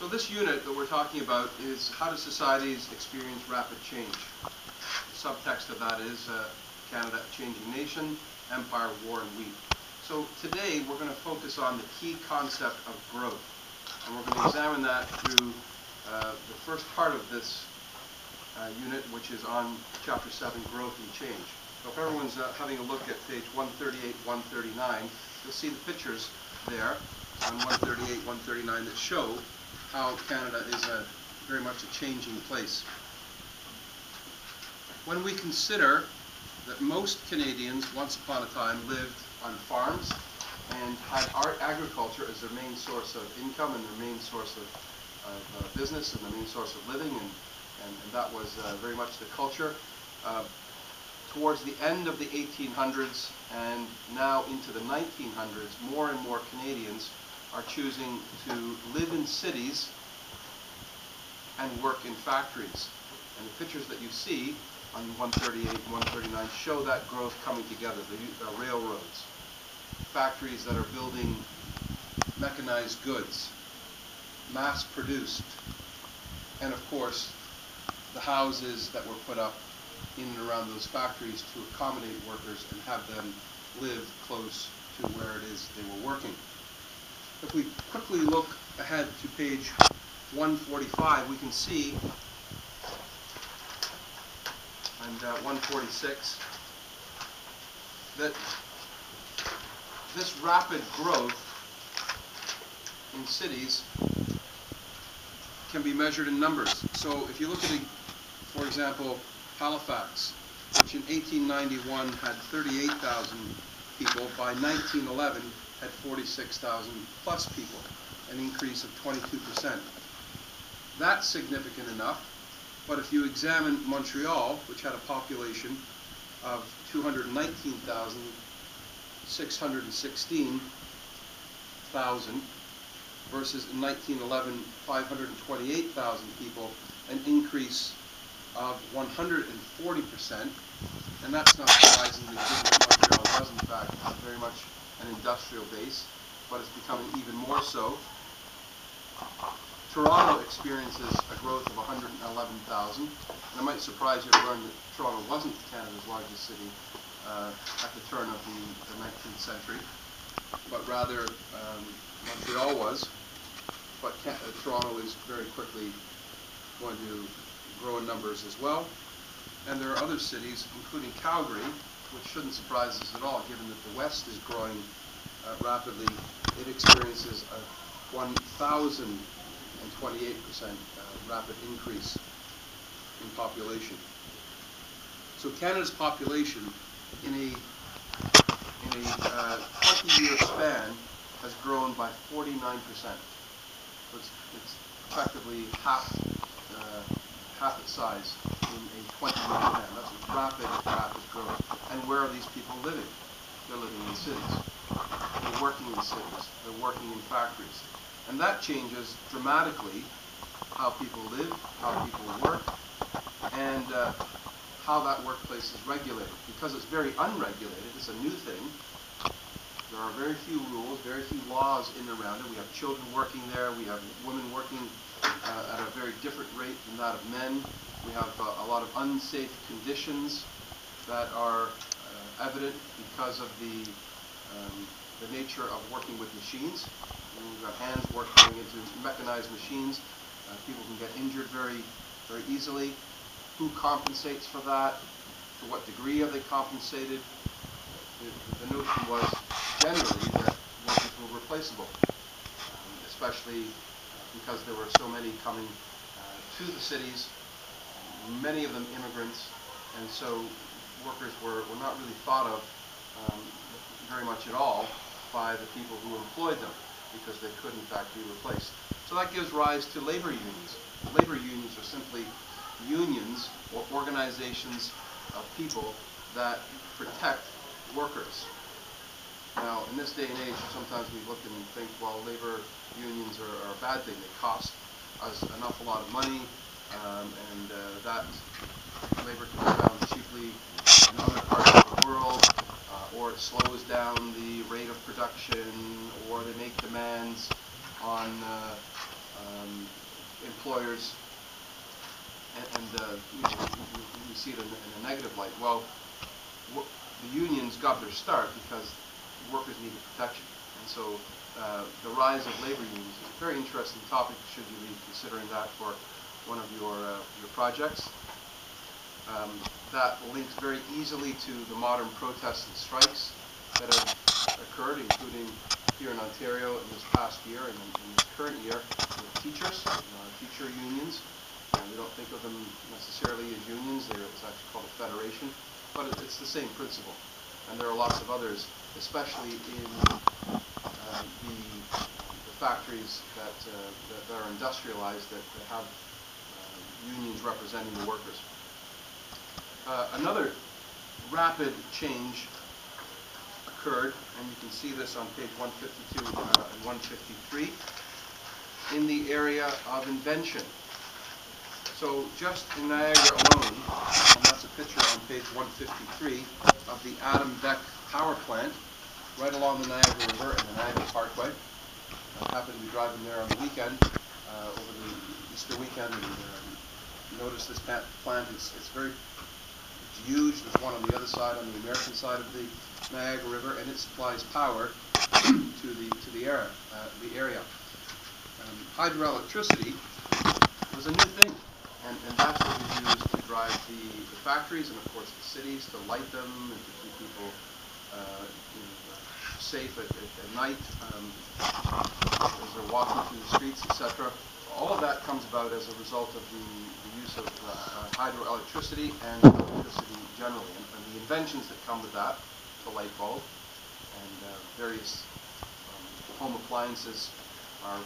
So this unit that we're talking about is how do societies experience rapid change? The subtext of that is Canada, a changing nation, empire, war, and wheat. So today we're going to focus on the key concept of growth. And we're going to examine that through the first part of this unit, which is on Chapter 7, Growth and Change. So if everyone's having a look at page 138, 139, you'll see the pictures there on 138, 139 that show how Canada is very much a changing place. When we consider that most Canadians once upon a time lived on farms and had agriculture as their main source of income and their main source of business and their main source of living, and that was very much the culture. Towards the end of the 1800s and now into the 1900s, more and more Canadians are choosing to live in cities and work in factories. And the pictures that you see on 138 and 139 show that growth coming together, the railroads, factories that are building mechanized goods, mass-produced, and of course the houses that were put up in and around those factories to accommodate workers and have them live close to where it is they were working. If we quickly look ahead to page 145, we can see, and 146, that this rapid growth in cities can be measured in numbers. So if you look at, for example, Halifax, which in 1891 had 38,000 people, by 1911 had 46,000 plus people, an increase of 22%. That's significant enough, but if you examine Montreal, which had a population of 219,616,000 versus in 1911 528,000 people, an increase of 140%, and that's not surprisingly given that Montreal was in fact very much an industrial base, but it's becoming even more so. Toronto experiences a growth of 111,000, and it might surprise you to learn that Toronto wasn't Canada's largest city at the turn of the 19th century, but rather Montreal was, but Toronto is very quickly going to grow in numbers as well. And there are other cities, including Calgary, which shouldn't surprise us at all, given that the West is growing rapidly. It experiences a 1,028% rapid increase in population. So Canada's population in a 20-year span has grown by 49%. So it's effectively half its size in a 20-year span. That's rapid growth. And where are these people living? They're living in cities. They're working in cities. They're working in factories. And that changes dramatically how people live, how people work, and how that workplace is regulated. Because it's very unregulated, it's a new thing. There are very few rules, very few laws in and around it. We have children working there. We have women working at a very different rate than that of men. We have a lot of unsafe conditions that are evident because of the nature of working with machines. When you've got hands working into mechanized machines, people can get injured very, very easily. Who compensates for that? To what degree are they compensated? The notion was generally that workers were replaceable, especially because there were so many coming to the cities, many of them immigrants, and so workers were not really thought of very much at all by the people who employed them, because they could in fact be replaced. So that gives rise to labor unions. Labor unions are simply unions or organizations of people that protect workers. Now, in this day and age, sometimes we look and think, well, labor unions are a bad thing. They cost us an awful lot of money, and that labor can be found cheaply in other parts of the world, or it slows down the rate of production, or they make demands on employers, and you know, we see it in a negative light. Well, the unions got their start because workers needed protection, and so the rise of labor unions is a very interesting topic. Should you be considering that for one of your projects? That links very easily to the modern protests and strikes that have occurred, including here in Ontario in this past year and in this current year with teachers, teacher unions. We don't think of them necessarily as unions. It's actually called a federation, but it's the same principle. And there are lots of others, especially in the factories that are industrialized that have unions representing the workers. Another rapid change occurred, and you can see this on page 152 and 153, in the area of invention. So just in Niagara alone, and that's a picture on page 153 of the Adam Beck power plant right along the Niagara River and the Niagara Parkway. I happened to be driving there on the weekend, over the Easter weekend, and noticed this plant. It's huge. There's one on the other side, on the American side of the Niagara River, and it supplies power to the area. Hydroelectricity was a new thing, and that's what we used to drive the factories and, of course, the cities, to light them and to keep people safe at night as they're walking through the streets, etc. All of that comes about as a result of the use of hydroelectricity and electricity generally, and the inventions that come with that, the light bulb, and various home appliances are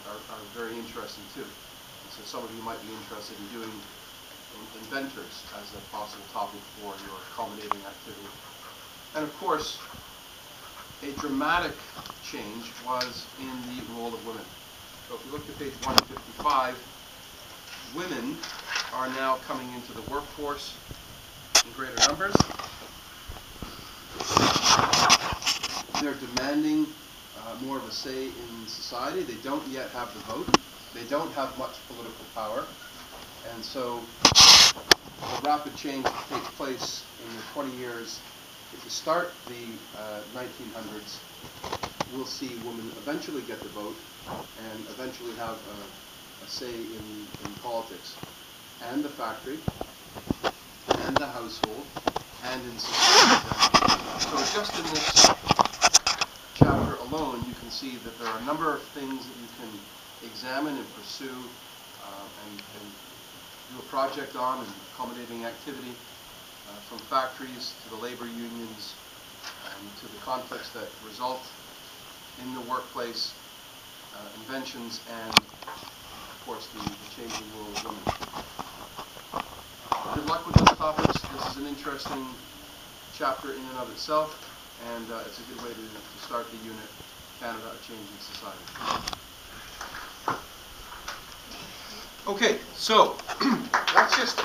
very interesting too. And so some of you might be interested in doing inventors as a possible topic for your culminating activity. And of course, a dramatic change was in the role of women. So if you look at page 155, women are now coming into the workforce in greater numbers. They're demanding more of a say in society. They don't yet have the vote. They don't have much political power. And so the rapid change that takes place in the 20 years, if you start the 1900s, we'll see women eventually get the vote and eventually have a say in politics and the factory and the household and in society. So just in this chapter alone, you can see that there are a number of things that you can examine and pursue and do a project on, and culminating activity, from factories to the labor unions, to the conflicts that result in the workplace, inventions, and of course the changing role of women. Good luck with those topics. This is an interesting chapter in and of itself, and it's a good way to start the unit, Canada, a Changing Society. Okay, so that's just